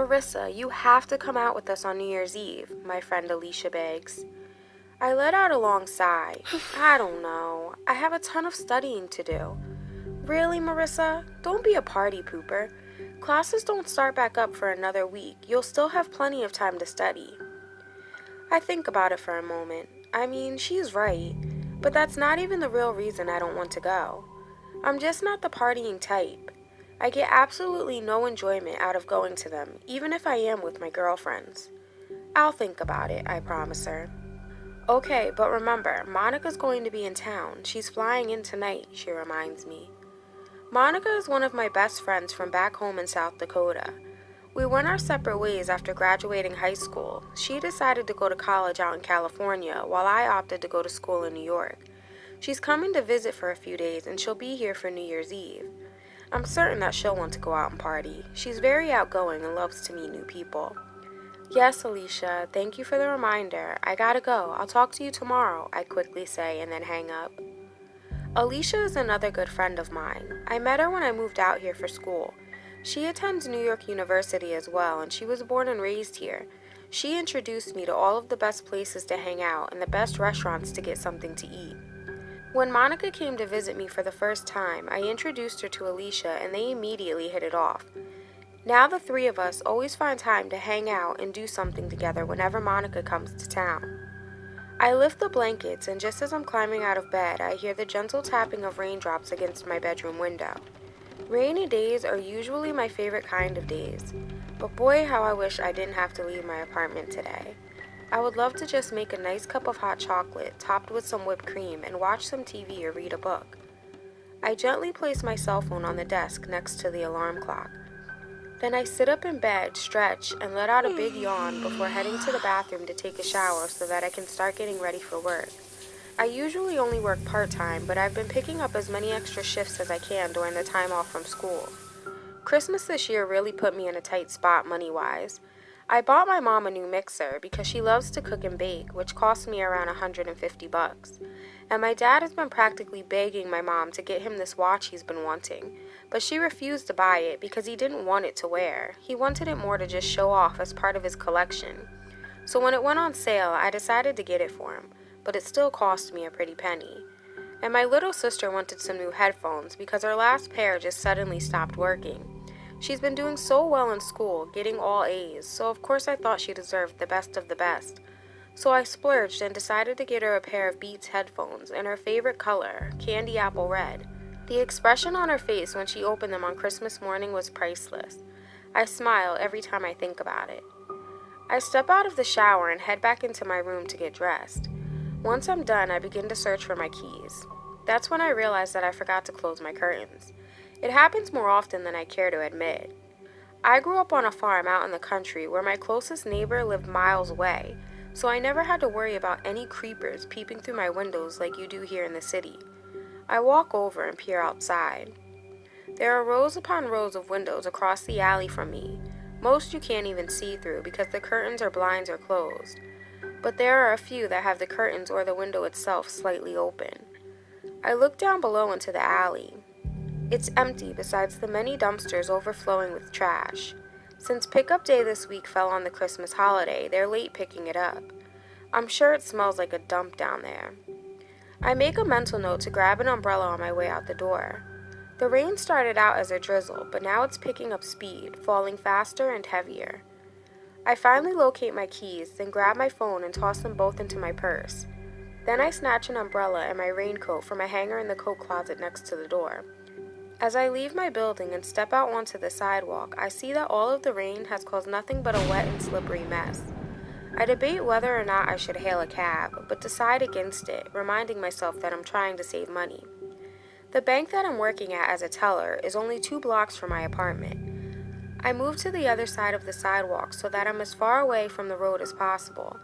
Marissa, you have to come out with us on New Year's Eve, my friend Alicia begs. I let out a long sigh. I don't know. I have a ton of studying to do. Really, Marissa? Don't be a party pooper. Classes don't start back up for another week. You'll still have plenty of time to study. I think about it for a moment. I mean, she's right. But that's not even the real reason I don't want to go. I'm just not the partying type. I get absolutely no enjoyment out of going to them, even if I am with my girlfriends. I'll think about it, I promise her. Okay, but remember, Monica's going to be in town. She's flying in tonight, she reminds me. Monica is one of my best friends from back home in South Dakota. We went our separate ways after graduating high school. She decided to go to college out in California, while I opted to go to school in New York. She's coming to visit for a few days, and she'll be here for New Year's Eve. I'm certain that she'll want to go out and party. She's very outgoing and loves to meet new people. Yes, Alicia, thank you for the reminder. I gotta go. I'll talk to you tomorrow, I quickly say and then hang up. Alicia is another good friend of mine. I met her when I moved out here for school. She attends New York University as well, and she was born and raised here. She introduced me to all of the best places to hang out and the best restaurants to get something to eat. When Monica came to visit me for the first time, I introduced her to Alicia and they immediately hit it off. Now the three of us always find time to hang out and do something together whenever Monica comes to town. I lift the blankets, and just as I'm climbing out of bed, I hear the gentle tapping of raindrops against my bedroom window. Rainy days are usually my favorite kind of days, but boy how I wish I didn't have to leave my apartment today. I would love to just make a nice cup of hot chocolate topped with some whipped cream and watch some TV or read a book. I gently place my cell phone on the desk next to the alarm clock. Then I sit up in bed, stretch, and let out a big yawn before heading to the bathroom to take a shower so that I can start getting ready for work. I usually only work part-time, but I've been picking up as many extra shifts as I can during the time off from school. Christmas this year really put me in a tight spot money-wise. I bought my mom a new mixer because she loves to cook and bake, which cost me around $150. And my dad has been practically begging my mom to get him this watch he's been wanting, but she refused to buy it because he didn't want it to wear. He wanted it more to just show off as part of his collection. So when it went on sale, I decided to get it for him, but it still cost me a pretty penny. And my little sister wanted some new headphones because her last pair just suddenly stopped working. She's been doing so well in school, getting all A's, so of course I thought she deserved the best of the best. So I splurged and decided to get her a pair of Beats headphones in her favorite color, candy apple red. The expression on her face when she opened them on Christmas morning was priceless. I smile every time I think about it. I step out of the shower and head back into my room to get dressed. Once I'm done, I begin to search for my keys. That's when I realize that I forgot to close my curtains. It happens more often than I care to admit. I grew up on a farm out in the country where my closest neighbor lived miles away, so I never had to worry about any creepers peeping through my windows like you do here in the city. I walk over and peer outside. There are rows upon rows of windows across the alley from me. Most you can't even see through because the curtains or blinds are closed, but there are a few that have the curtains or the window itself slightly open. I look down below into the alley. It's empty besides the many dumpsters overflowing with trash. Since pickup day this week fell on the Christmas holiday, they're late picking it up. I'm sure it smells like a dump down there. I make a mental note to grab an umbrella on my way out the door. The rain started out as a drizzle, but now it's picking up speed, falling faster and heavier. I finally locate my keys, then grab my phone and toss them both into my purse. Then I snatch an umbrella and my raincoat from a hanger in the coat closet next to the door. As I leave my building and step out onto the sidewalk, I see that all of the rain has caused nothing but a wet and slippery mess. I debate whether or not I should hail a cab, but decide against it, reminding myself that I'm trying to save money. The bank that I'm working at as a teller is only 2 blocks from my apartment. I move to the other side of the sidewalk so that I'm as far away from the road as possible.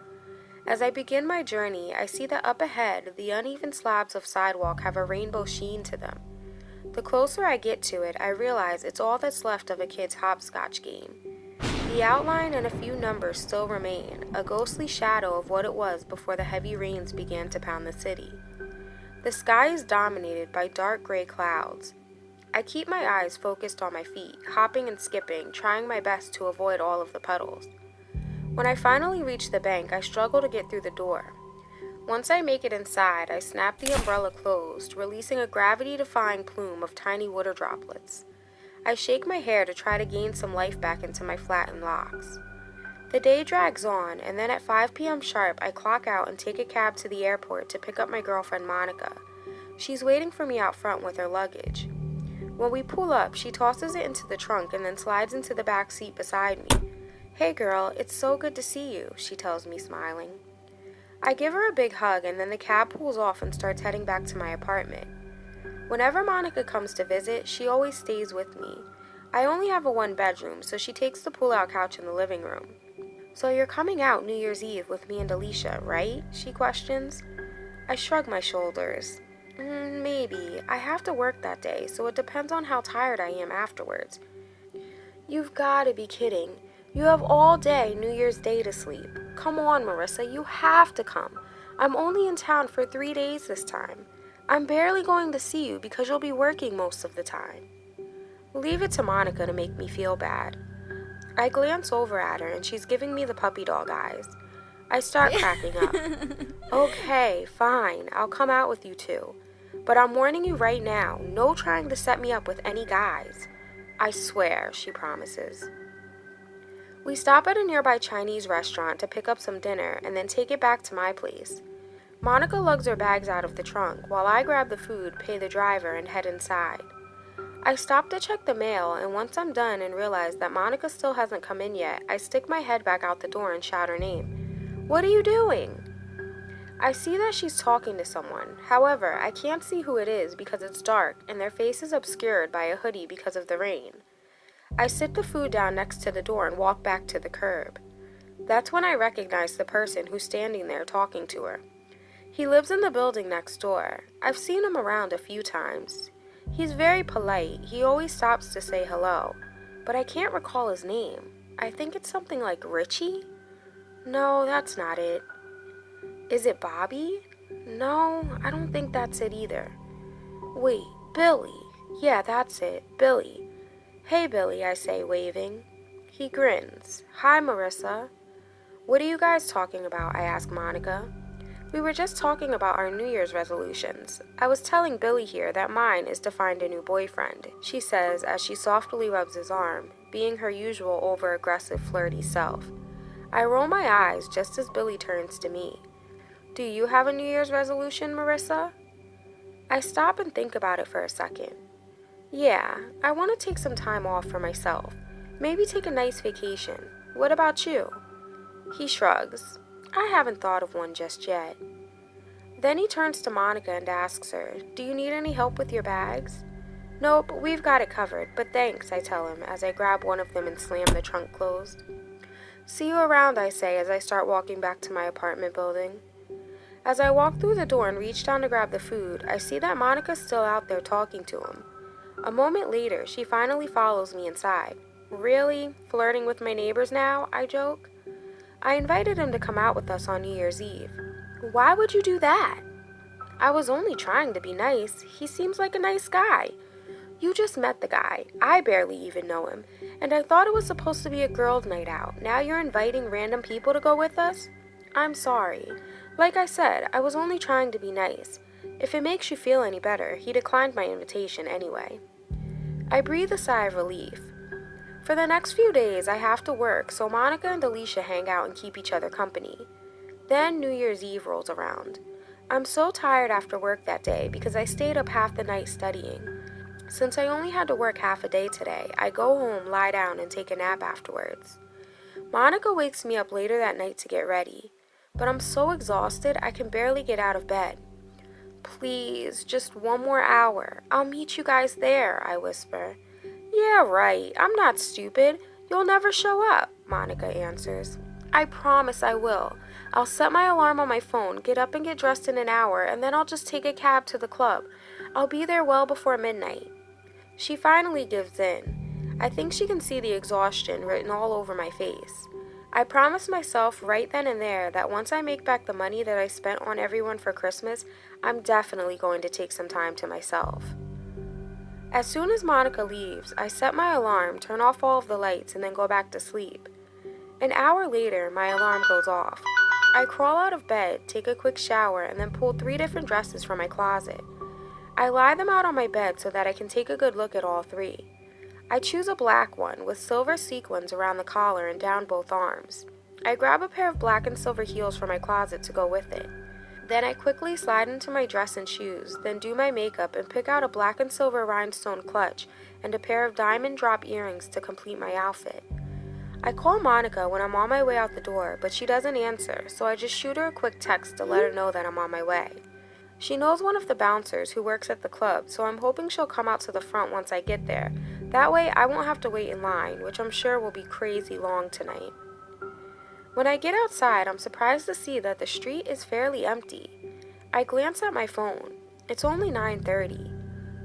As I begin my journey, I see that up ahead, the uneven slabs of sidewalk have a rainbow sheen to them. The closer I get to it, I realize it's all that's left of a kid's hopscotch game. The outline and a few numbers still remain, a ghostly shadow of what it was before the heavy rains began to pound the city. The sky is dominated by dark gray clouds. I keep my eyes focused on my feet, hopping and skipping, trying my best to avoid all of the puddles. When I finally reach the bank, I struggle to get through the door. Once I make it inside, I snap the umbrella closed, releasing a gravity-defying plume of tiny water droplets. I shake my hair to try to gain some life back into my flattened locks. The day drags on, and then at 5 p.m. sharp, I clock out and take a cab to the airport to pick up my girlfriend Monica. She's waiting for me out front with her luggage. When we pull up, she tosses it into the trunk and then slides into the back seat beside me. "Hey girl, it's so good to see you," she tells me, smiling. I give her a big hug, and then the cab pulls off and starts heading back to my apartment. Whenever Monica comes to visit, she always stays with me. I only have a one-bedroom, so she takes the pull-out couch in the living room. "So you're coming out New Year's Eve with me and Alicia, right?" she questions. I shrug my shoulders. Maybe. I have to work that day, so it depends on how tired I am afterwards." "You've got to be kidding. You have all day New Year's Day to sleep. Come on, Marissa, you have to come. I'm only in town for 3 days this time. I'm barely going to see you because you'll be working most of the time." Leave it to Monica to make me feel bad. I glance over at her and she's giving me the puppy dog eyes. I start cracking up. "Okay, fine, I'll come out with you two. But I'm warning you right now, no trying to set me up with any guys." "I swear," she promises. We stop at a nearby Chinese restaurant to pick up some dinner and then take it back to my place. Monica lugs her bags out of the trunk while I grab the food, pay the driver, and head inside. I stop to check the mail, and once I'm done and realize that Monica still hasn't come in yet, I stick my head back out the door and shout her name. "What are you doing?" I see that she's talking to someone. However, I can't see who it is because it's dark and their face is obscured by a hoodie because of the rain. I sit the food down next to the door and walk back to the curb. That's when I recognize the person who's standing there talking to her. He lives in the building next door. I've seen him around a few times. He's very polite. He always stops to say hello, but I can't recall his name. I think it's something like Richie? No, that's not it. Is it Bobby? No, I don't think that's it either. Wait, Billy. Yeah, that's it, Billy. "Hey, Billy," I say, waving. He grins. "Hi, Marissa." "What are you guys talking about?" I ask Monica. "We were just talking about our New Year's resolutions. I was telling Billy here that mine is to find a new boyfriend," she says as she softly rubs his arm, being her usual over-aggressive, flirty self. I roll my eyes just as Billy turns to me. "Do you have a New Year's resolution, Marissa?" I stop and think about it for a second. "Yeah, I want to take some time off for myself. Maybe take a nice vacation. What about you?" He shrugs. "I haven't thought of one just yet." Then he turns to Monica and asks her, "Do you need any help with your bags?" "Nope, we've got it covered, but thanks," I tell him as I grab one of them and slam the trunk closed. "See you around," I say as I start walking back to my apartment building. As I walk through the door and reach down to grab the food, I see that Monica's still out there talking to him. A moment later, she finally follows me inside. "Really? Flirting with my neighbors now?" I joke. "I invited him to come out with us on New Year's Eve." "Why would you do that?" "I was only trying to be nice. He seems like a nice guy." "You just met the guy. I barely even know him. And I thought it was supposed to be a girls' night out. Now you're inviting random people to go with us?" "I'm sorry. Like I said, I was only trying to be nice. If it makes you feel any better, he declined my invitation anyway." I breathe a sigh of relief. For the next few days, I have to work, so Monica and Alicia hang out and keep each other company. Then New Year's Eve rolls around. I'm so tired after work that day because I stayed up half the night studying. Since I only had to work half a day today, I go home, lie down, and take a nap afterwards. Monica wakes me up later that night to get ready, but I'm so exhausted I can barely get out of bed. "Please, just one more hour. I'll meet you guys there," I whisper. "Yeah, right. I'm not stupid. You'll never show up," Monica answers. "I promise I will. I'll set my alarm on my phone, get up and get dressed in an hour, and then I'll just take a cab to the club. I'll be there well before midnight." She finally gives in. I think she can see the exhaustion written all over my face. I promised myself right then and there that once I make back the money that I spent on everyone for Christmas, I'm definitely going to take some time to myself. As soon as Monica leaves, I set my alarm, turn off all of the lights, and then go back to sleep. An hour later, my alarm goes off. I crawl out of bed, take a quick shower, and then pull 3 different dresses from my closet. I lie them out on my bed so that I can take a good look at all 3. I choose a black one with silver sequins around the collar and down both arms. I grab a pair of black and silver heels from my closet to go with it. Then I quickly slide into my dress and shoes, then do my makeup and pick out a black and silver rhinestone clutch and a pair of diamond drop earrings to complete my outfit. I call Monica when I'm on my way out the door, but she doesn't answer, so I just shoot her a quick text to let her know that I'm on my way. She knows one of the bouncers who works at the club, so I'm hoping she'll come out to the front once I get there. That way I won't have to wait in line, which I'm sure will be crazy long tonight. When I get outside, I'm surprised to see that the street is fairly empty. I glance at my phone. It's only 9:30.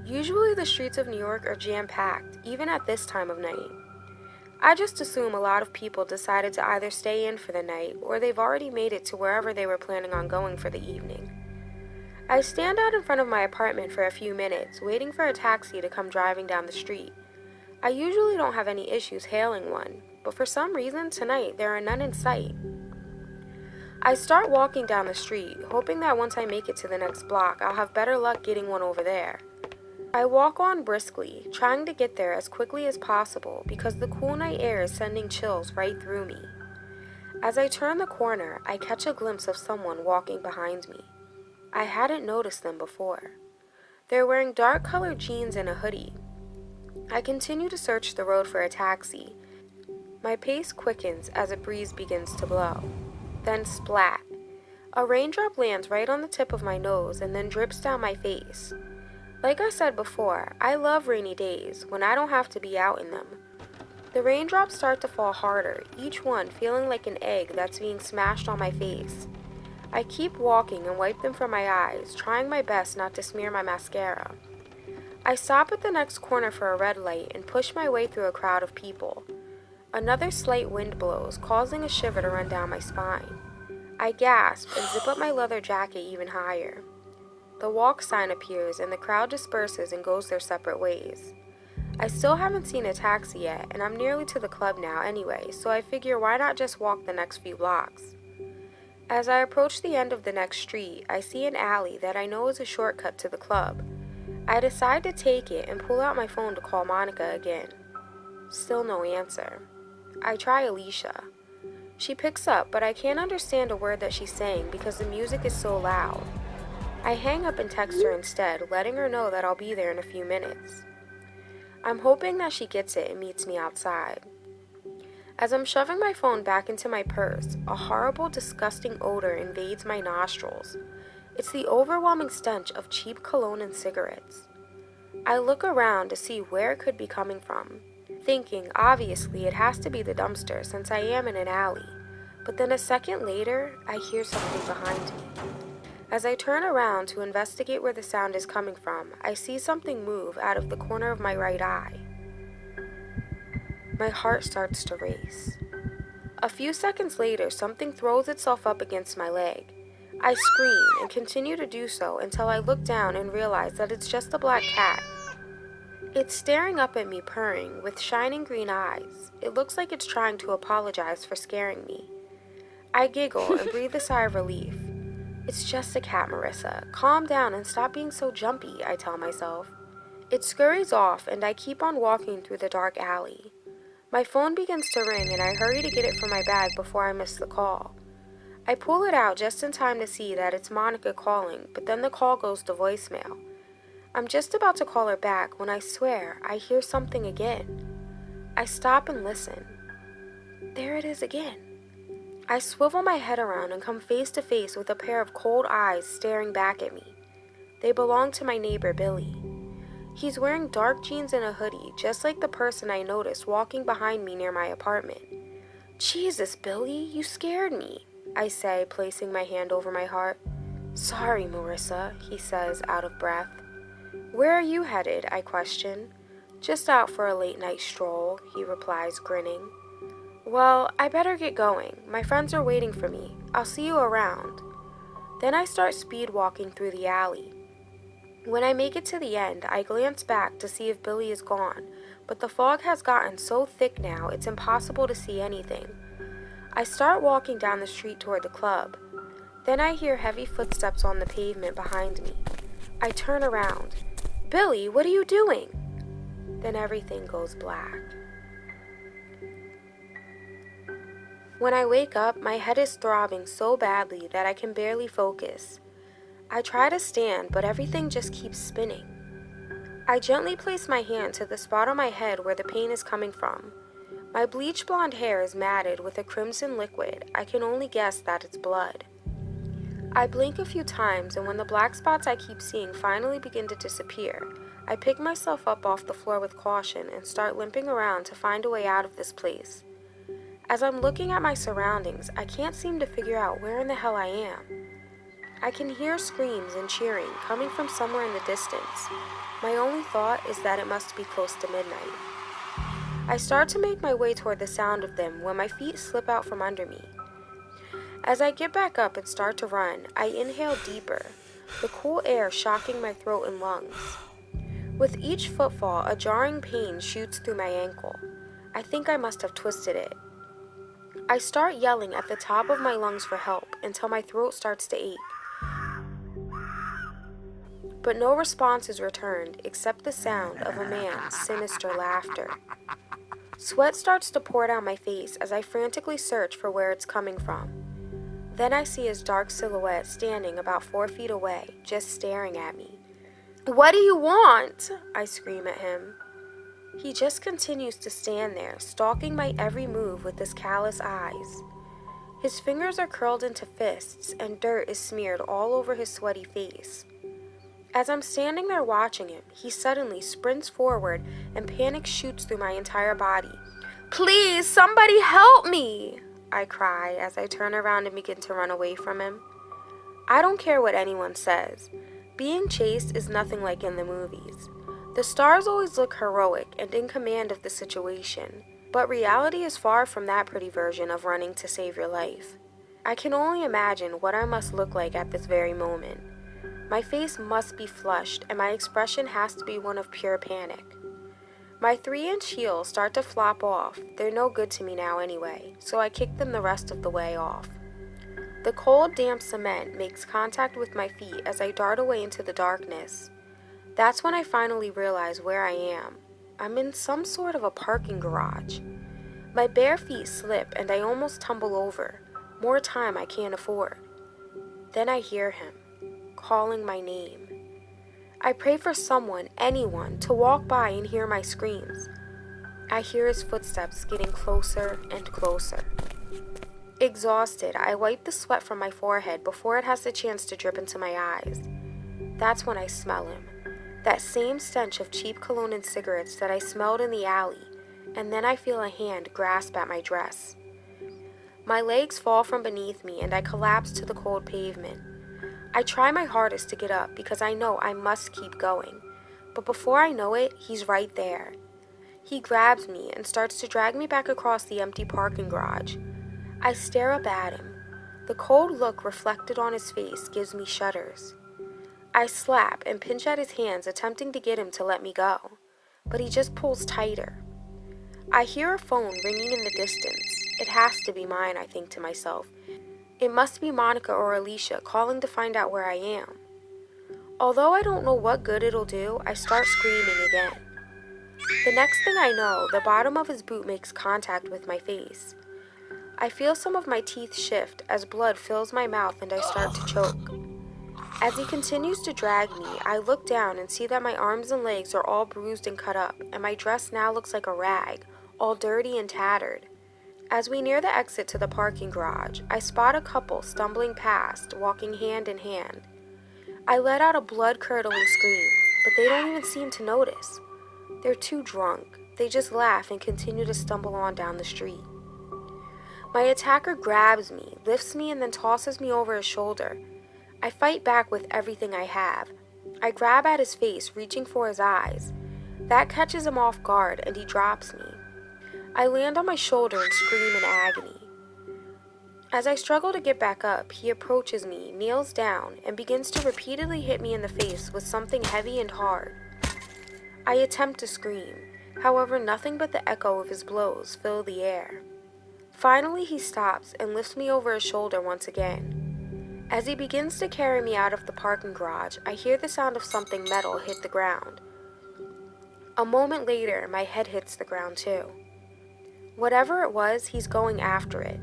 Usually the streets of New York are jam-packed, even at this time of night. I just assume a lot of people decided to either stay in for the night or they've already made it to wherever they were planning on going for the evening. I stand out in front of my apartment for a few minutes, waiting for a taxi to come driving down the street. I usually don't have any issues hailing one, but for some reason tonight there are none in sight. I start walking down the street, hoping that once I make it to the next block, I'll have better luck getting one over there. I walk on briskly, trying to get there as quickly as possible because the cool night air is sending chills right through me. As I turn the corner, I catch a glimpse of someone walking behind me. I hadn't noticed them before. They're wearing dark-colored jeans and a hoodie. I continue to search the road for a taxi. My pace quickens as a breeze begins to blow. Then splat. A raindrop lands right on the tip of my nose and then drips down my face. Like I said before, I love rainy days when I don't have to be out in them. The raindrops start to fall harder, each one feeling like an egg that's being smashed on my face. I keep walking and wipe them from my eyes, trying my best not to smear my mascara. I stop at the next corner for a red light and push my way through a crowd of people. Another slight wind blows, causing a shiver to run down my spine. I gasp and zip up my leather jacket even higher. The walk sign appears and the crowd disperses and goes their separate ways. I still haven't seen a taxi yet, and I'm nearly to the club now anyway, so I figure why not just walk the next few blocks. As I approach the end of the next street, I see an alley that I know is a shortcut to the club. I decide to take it and pull out my phone to call Monica again. Still no answer. I try Alicia. She picks up, but I can't understand a word that she's saying because the music is so loud. I hang up and text her instead, letting her know that I'll be there in a few minutes. I'm hoping that she gets it and meets me outside. As I'm shoving my phone back into my purse, a horrible, disgusting odor invades my nostrils. It's the overwhelming stench of cheap cologne and cigarettes. I look around to see where it could be coming from, thinking obviously it has to be the dumpster since I am in an alley. But then a second later, I hear something behind me. As I turn around to investigate where the sound is coming from, I see something move out of the corner of my right eye. My heart starts to race. A few seconds later, something throws itself up against my leg. I scream and continue to do so until I look down and realize that it's just a black cat. It's staring up at me purring with shining green eyes. It looks like it's trying to apologize for scaring me. I giggle and breathe a sigh of relief. It's just a cat, Marissa. Calm down and stop being so jumpy, I tell myself. It scurries off and I keep on walking through the dark alley. My phone begins to ring and I hurry to get it from my bag before I miss the call. I pull it out just in time to see that it's Monica calling, but then the call goes to voicemail. I'm just about to call her back when I swear I hear something again. I stop and listen. There it is again. I swivel my head around and come face to face with a pair of cold eyes staring back at me. They belong to my neighbor, Billy. He's wearing dark jeans and a hoodie, just like the person I noticed walking behind me near my apartment. Jesus, Billy, you scared me, I say, placing my hand over my heart. Sorry, Marissa, he says, out of breath. Where are you headed? I question. Just out for a late night stroll, he replies, grinning. Well, I better get going. My friends are waiting for me. I'll see you around. Then I start speed walking through the alley. When I make it to the end, I glance back to see if Billy is gone, but the fog has gotten so thick now it's impossible to see anything. I start walking down the street toward the club. Then I hear heavy footsteps on the pavement behind me. I turn around. "Billy, what are you doing?" Then everything goes black. When I wake up, my head is throbbing so badly that I can barely focus. I try to stand, but everything just keeps spinning. I gently place my hand to the spot on my head where the pain is coming from. My bleach blonde hair is matted with a crimson liquid. I can only guess that it's blood. I blink a few times, and when the black spots I keep seeing finally begin to disappear, I pick myself up off the floor with caution and start limping around to find a way out of this place. As I'm looking at my surroundings, I can't seem to figure out where in the hell I am. I can hear screams and cheering coming from somewhere in the distance. My only thought is that it must be close to midnight. I start to make my way toward the sound of them when my feet slip out from under me. As I get back up and start to run, I inhale deeper, the cool air shocking my throat and lungs. With each footfall, a jarring pain shoots through my ankle. I think I must have twisted it. I start yelling at the top of my lungs for help until my throat starts to ache. But no response is returned except the sound of a man's sinister laughter. Sweat starts to pour down my face as I frantically search for where it's coming from. Then I see his dark silhouette standing about 4 feet away, just staring at me. "What do you want?" I scream at him. He just continues to stand there, stalking my every move with his callous eyes. His fingers are curled into fists, and dirt is smeared all over his sweaty face. As I'm standing there watching him, he suddenly sprints forward and panic shoots through my entire body. "Please, somebody help me!" I cry as I turn around and begin to run away from him. I don't care what anyone says. Being chased is nothing like in the movies. The stars always look heroic and in command of the situation, but reality is far from that pretty version of running to save your life. I can only imagine what I must look like at this very moment. My face must be flushed, and my expression has to be one of pure panic. My 3-inch heels start to flop off. They're no good to me now anyway, so I kick them the rest of the way off. The cold, damp cement makes contact with my feet as I dart away into the darkness. That's when I finally realize where I am. I'm in some sort of a parking garage. My bare feet slip and I almost tumble over. More time I can't afford. Then I hear him calling my name. I pray for someone, anyone, to walk by and hear my screams. I hear his footsteps getting closer and closer. Exhausted, I wipe the sweat from my forehead before it has the chance to drip into my eyes. That's when I smell him. That same stench of cheap cologne and cigarettes that I smelled in the alley, and then I feel a hand grasp at my dress. My legs fall from beneath me and I collapse to the cold pavement. I try my hardest to get up because I know I must keep going, but before I know it, he's right there. He grabs me and starts to drag me back across the empty parking garage. I stare up at him. The cold look reflected on his face gives me shudders. I slap and pinch at his hands, attempting to get him to let me go, but he just pulls tighter. I hear a phone ringing in the distance. It has to be mine, I think to myself. It must be Monica or Alicia calling to find out where I am. Although I don't know what good it'll do, I start screaming again. The next thing I know, the bottom of his boot makes contact with my face. I feel some of my teeth shift as blood fills my mouth and I start to choke. As he continues to drag me, I look down and see that my arms and legs are all bruised and cut up, and my dress now looks like a rag, all dirty and tattered. As we near the exit to the parking garage, I spot a couple stumbling past, walking hand in hand. I let out a blood-curdling scream, but they don't even seem to notice. They're too drunk. They just laugh and continue to stumble on down the street. My attacker grabs me, lifts me, and then tosses me over his shoulder. I fight back with everything I have. I grab at his face, reaching for his eyes. That catches him off guard, and he drops me. I land on my shoulder and scream in agony. As I struggle to get back up, he approaches me, kneels down, and begins to repeatedly hit me in the face with something heavy and hard. I attempt to scream, however, nothing but the echo of his blows fill the air. Finally, he stops and lifts me over his shoulder once again. As he begins to carry me out of the parking garage, I hear the sound of something metal hit the ground. A moment later, my head hits the ground too. Whatever it was, he's going after it.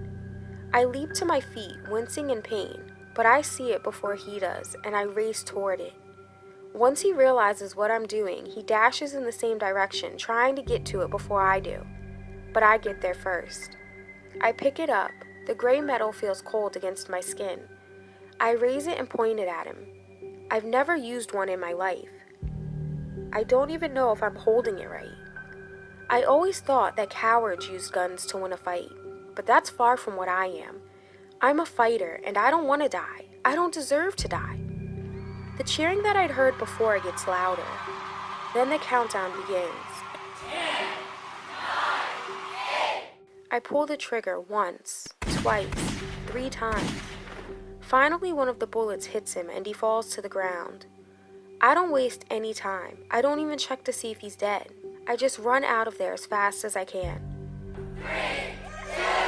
I leap to my feet, wincing in pain, but I see it before he does, and I race toward it. Once he realizes what I'm doing, he dashes in the same direction, trying to get to it before I do. But I get there first. I pick it up. The gray metal feels cold against my skin. I raise it and point it at him. I've never used one in my life. I don't even know if I'm holding it right. I always thought that cowards used guns to win a fight, but that's far from what I am. I'm a fighter, and I don't want to die. I don't deserve to die. The cheering that I'd heard before gets louder. Then the countdown begins. 10, 9, 8. I pull the trigger once, twice, 3 times. Finally, one of the bullets hits him and he falls to the ground. I don't waste any time. I don't even check to see if he's dead. I just run out of there as fast as I can. 3, 2, 1.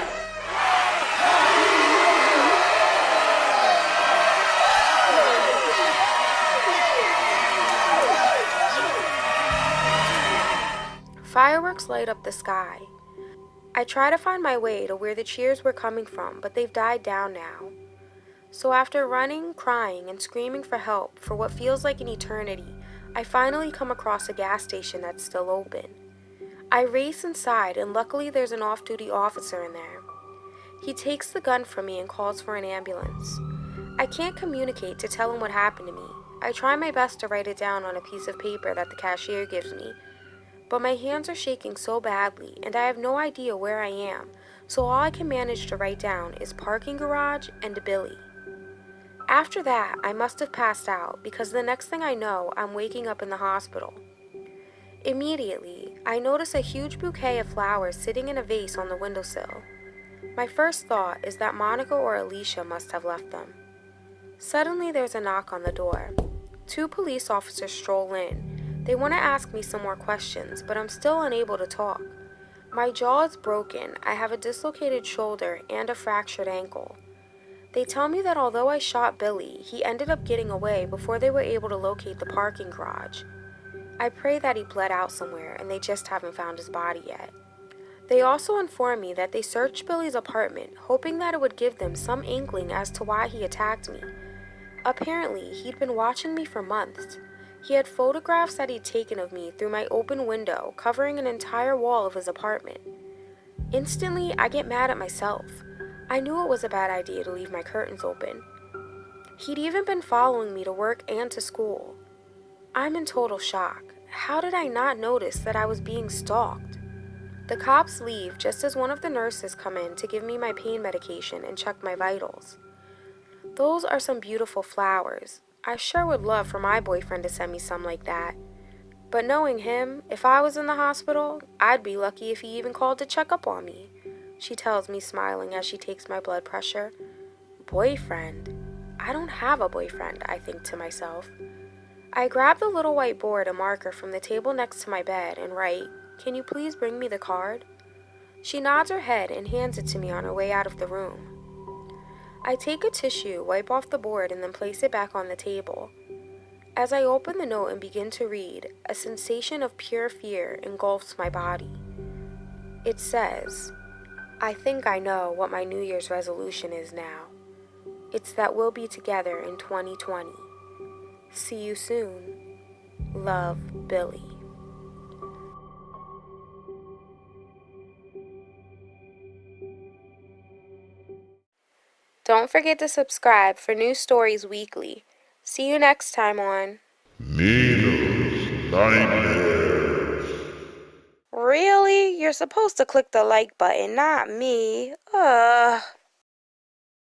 Fireworks light up the sky. I try to find my way to where the cheers were coming from, but they've died down now. So after running, crying, and screaming for help for what feels like an eternity, I finally come across a gas station that's still open. I race inside, and luckily there's an off-duty officer in there. He takes the gun from me and calls for an ambulance. I can't communicate to tell him what happened to me. I try my best to write it down on a piece of paper that the cashier gives me, but my hands are shaking so badly, and I have no idea where I am, so all I can manage to write down is parking garage and Billy. After that, I must have passed out because the next thing I know, I'm waking up in the hospital. Immediately, I notice a huge bouquet of flowers sitting in a vase on the windowsill. My first thought is that Monica or Alicia must have left them. Suddenly, there's a knock on the door. 2 police officers stroll in. They want to ask me some more questions, but I'm still unable to talk. My jaw is broken, I have a dislocated shoulder and a fractured ankle. They tell me that although I shot Billy, he ended up getting away before they were able to locate the parking garage. I pray that he bled out somewhere and they just haven't found his body yet. They also inform me that they searched Billy's apartment, hoping that it would give them some inkling as to why he attacked me. Apparently, he'd been watching me for months. He had photographs that he'd taken of me through my open window, covering an entire wall of his apartment. Instantly, I get mad at myself. I knew it was a bad idea to leave my curtains open. He'd even been following me to work and to school. I'm in total shock. How did I not notice that I was being stalked? The cops leave just as one of the nurses come in to give me my pain medication and check my vitals. Those are some beautiful flowers. I sure would love for my boyfriend to send me some like that. But knowing him, if I was in the hospital, I'd be lucky if he even called to check up on me, she tells me, smiling as she takes my blood pressure. Boyfriend? I don't have a boyfriend, I think to myself. I grab the little white board and marker from the table next to my bed and write, "Can you please bring me the card?" She nods her head and hands it to me on her way out of the room. I take a tissue, wipe off the board, and then place it back on the table. As I open the note and begin to read, a sensation of pure fear engulfs my body. It says, "I think I know what my New Year's resolution is now. It's that we'll be together in 2020. See you soon. Love, Billy." Don't forget to subscribe for new stories weekly. See you next time on Nino's Nightmares. Really? You're supposed to click the like button, not me. Ugh.